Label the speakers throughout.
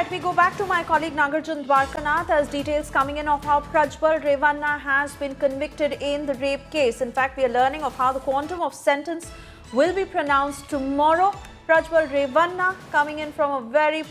Speaker 1: right, we go back to my colleague Nagarjun Dwarkanath as details coming in of how Prajwal Revanna has been convicted in the rape case. In fact, we are learning of how the quantum of sentence will be pronounced tomorrow. Prajwal Revanna, coming in from a very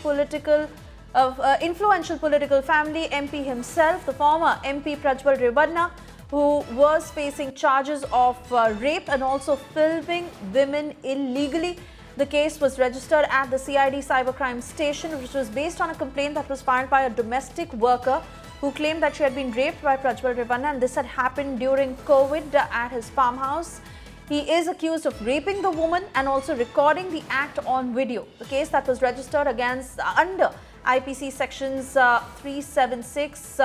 Speaker 1: influential political family, MP himself, the former MP Prajwal Revanna, who was facing charges of rape and also filming women illegally. The case was registered at the CID cybercrime station, which was based on a complaint that was filed by a domestic worker who claimed that she had been raped by Prajwal Revanna, and this had happened during COVID at his farmhouse. He is accused of raping the woman and also recording the act on video. The case that was registered under IPC sections 376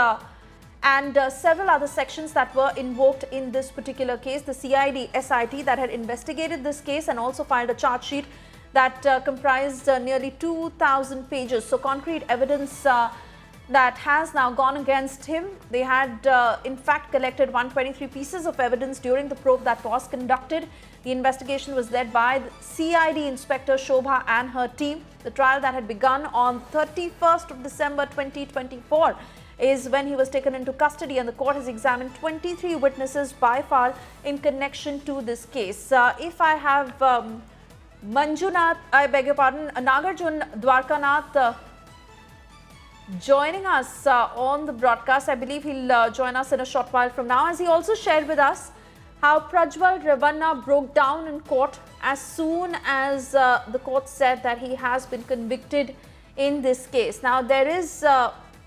Speaker 1: and several other sections that were invoked in this particular case. The CID SIT that had investigated this case and also filed a charge sheet that comprised nearly 2,000 pages. So concrete evidence that has now gone against him. They had in fact collected 123 pieces of evidence during the probe that was conducted. The investigation was led by CID Inspector Shobha and her team. The trial that had begun on 31st of December 2024 is when he was taken into custody, and the court has examined 23 witnesses by far in connection to this case. If I have Nagarjun Dwarkanath joining us on the broadcast. I believe he'll join us in a short while from now, as he also shared with us how Prajwal Revanna broke down in court as soon as the court said that he has been convicted in this case. Now, there is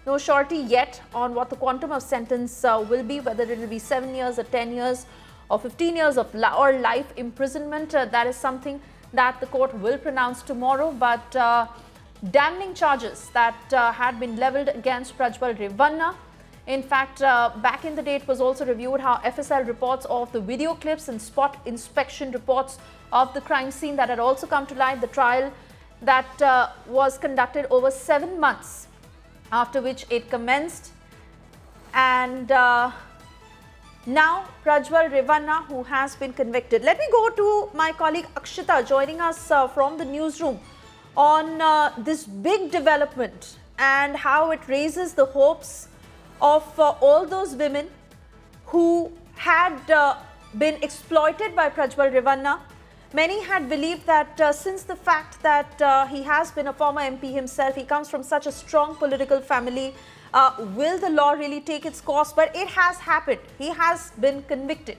Speaker 1: no surety yet on what the quantum of sentence will be, whether it will be 7 years or 10 years or 15 years of or life imprisonment. That is something that the court will pronounce tomorrow. But damning charges that had been leveled against Prajwal Revanna. In fact, back in the day, it was also reviewed how FSL reports of the video clips and spot inspection reports of the crime scene that had also come to light. The trial that was conducted over 7 months, after which it commenced. And now Prajwal Revanna, who has been convicted. Let me go to my colleague Akshita joining us from the newsroom on this big development and how it raises the hopes of all those women who had been exploited by Prajwal Revanna. Many had believed that since the fact that he has been a former MP himself, he comes from such a strong political family, will the law really take its course? But it has happened. He has been convicted.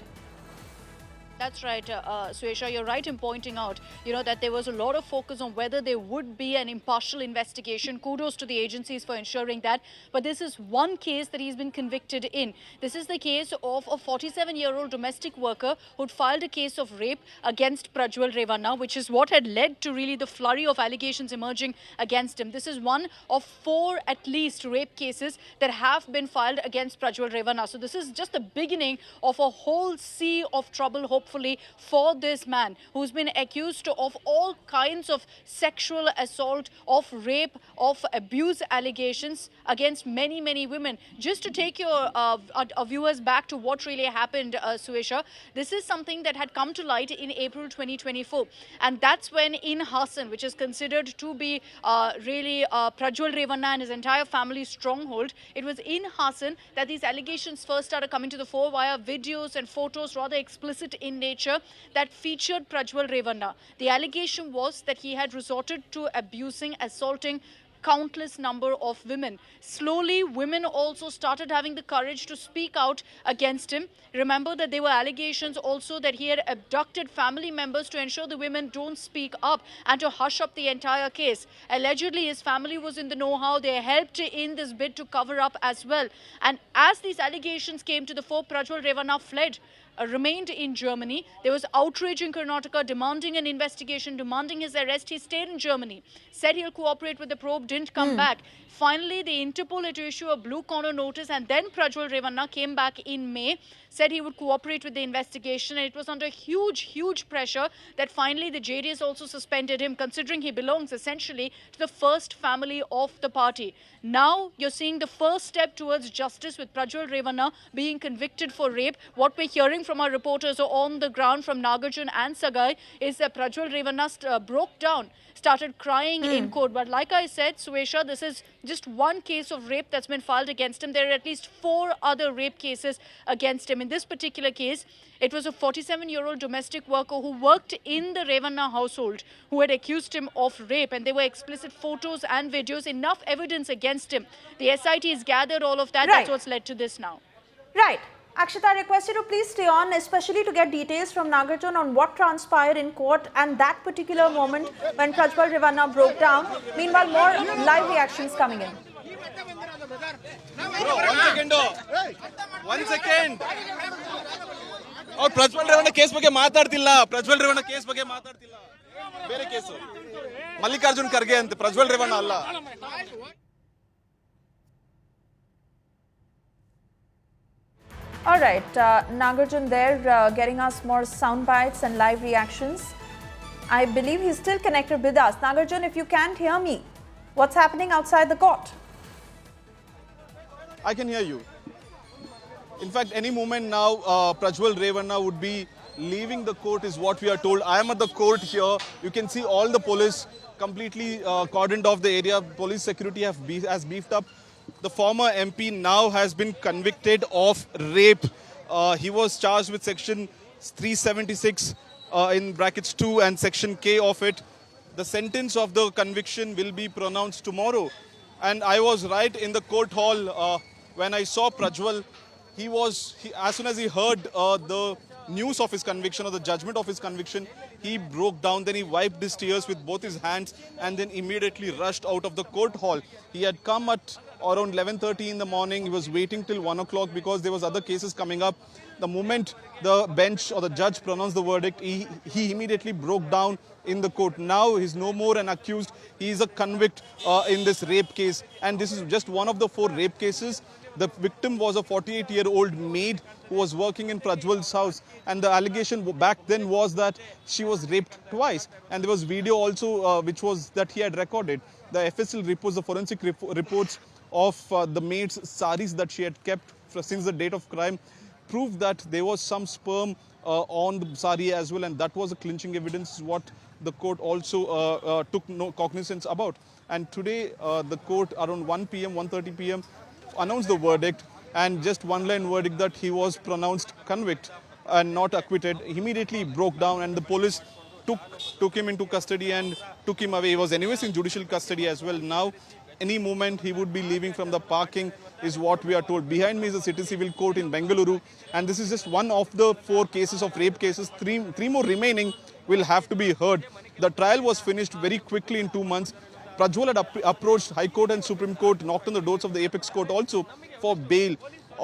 Speaker 2: That's right, Suesha, you're right in pointing out, that there was a lot of focus on whether there would be an impartial investigation. Kudos to the agencies for ensuring that. But this is one case that he's been convicted in. This is the case of a 47-year-old domestic worker who'd filed a case of rape against Prajwal Revanna, which is what had led to really the flurry of allegations emerging against him. This is one of 4 at least rape cases that have been filed against Prajwal Revanna. So this is just the beginning of a whole sea of trouble, hopefully, for this man who's been accused of all kinds of sexual assault, of rape, of abuse allegations against many, many women. Just to take your viewers back to what really happened, Suesha, this is something that had come to light in April 2024. And that's when in Hassan, which is considered to be really Prajwal Revanna and his entire family's stronghold, it was in Hassan that these allegations first started coming to the fore via videos and photos, rather explicit in nature, that featured Prajwal Revanna. The allegation was that he had resorted to abusing, assaulting countless number of women. Slowly, women also started having the courage to speak out against him. Remember that there were allegations also that he had abducted family members to ensure the women don't speak up and to hush up the entire case. Allegedly, his family was in the know-how. They helped in this bid to cover up as well. And as these allegations came to the fore, Prajwal Revanna fled. Remained in Germany. There was outrage in Karnataka demanding an investigation, demanding his arrest. He stayed in Germany, said he'll cooperate with the probe, didn't come back. Finally, the Interpol had to issue a blue corner notice, and then Prajwal Revanna came back in May, said he would cooperate with the investigation, and it was under huge pressure that finally the JDS also suspended him, considering he belongs essentially to the first family of the party. Now you're seeing the first step towards justice with Prajwal Revanna being convicted for rape. What we're hearing from our reporters who are on the ground from Nagarjun and Sagai is that Prajwal Revanna broke down, started crying in court. But like I said, Suesha, this is just one case of rape that's been filed against him. There are at least 4 other rape cases against him. In this particular case, it was a 47-year-old domestic worker who worked in the Revanna household who had accused him of rape, and there were explicit photos and videos, enough evidence against him. The SIT has gathered all of that.
Speaker 1: Right.
Speaker 2: That's what's led to this now.
Speaker 1: Right. Akshita, I request you to please stay on, especially to get details from Nagarjun on what transpired in court and that particular moment when Prajwal Revanna broke down. Meanwhile, more live reactions coming in.
Speaker 3: Bro, 1 second. 1 second. ಅವ್ರು Prajwal Revanna case ಬಗ್ಗೆ ಮಾತಾಡ್ತಿಲ್ಲ. Prajwal Revanna case ಬಗ್ಗೆ ಮಾತಾಡ್ತಿಲ್ಲ. ಬೇರೆ case. Mallikarjun Kharge ಅಂತ, ಪ್ರಜ್ವಲ್ ರೇವಣ್ಣ ಅಲ್ಲ.
Speaker 1: All right, Nagarjun there getting us more sound bites and live reactions. I believe he's still connected with us. Nagarjun, if you can't hear me, what's happening outside the court?
Speaker 3: I can hear you. In fact, any moment now, Prajwal Revanna would be leaving the court is what we are told. I am at the court here. You can see all the police completely cordoned off the area. Police security has beefed up. The former MP now has been convicted of rape. He was charged with section 376 in brackets 2 and section K of it. The sentence of the conviction will be pronounced tomorrow. And I was right in the court hall when I saw Prajwal. As soon as he heard the news of his conviction or the judgment of his conviction, he broke down. Then he wiped his tears with both his hands and then immediately rushed out of the court hall. He had come at around 11:30 in the morning. He was waiting till 1 o'clock because there was other cases coming up. The moment the bench or the judge pronounced the verdict, he immediately broke down in the court. Now he's no more an accused. He is a convict in this rape case. And this is just one of the 4 rape cases. The victim was a 48-year-old maid who was working in Prajwal's house. And the allegation back then was that she was raped twice. And there was video also which was that he had recorded. The FSL reports, the forensic reports of the maid's saris that she had kept since the date of crime proved that there was some sperm on the sari as well. And that was a clinching evidence, what the court also took cognizance about. And today the court around 1 p.m., 1:30 p.m. announced the verdict, and just one-line verdict that he was pronounced convict and not acquitted. Immediately broke down, and the police took him into custody and took him away. He was anyways in judicial custody as well. Now, any moment he would be leaving from the parking is what we are told. Behind me is the City Civil Court in Bengaluru, and this is just one of the 4 cases of rape cases. Three more remaining will have to be heard. The trial was finished very quickly in 2 months. Prajwal had approached High Court and Supreme Court, knocked on the doors of the Apex Court also for bail.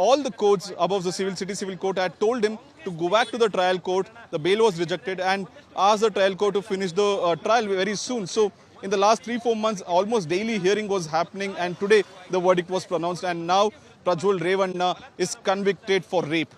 Speaker 3: All the courts above the City Civil Court had told him to go back to the trial court. The bail was rejected and asked the trial court to finish the trial very soon. So in the last 3-4 months, almost daily hearing was happening, and today the verdict was pronounced, and now Prajwal Revanna is convicted for rape.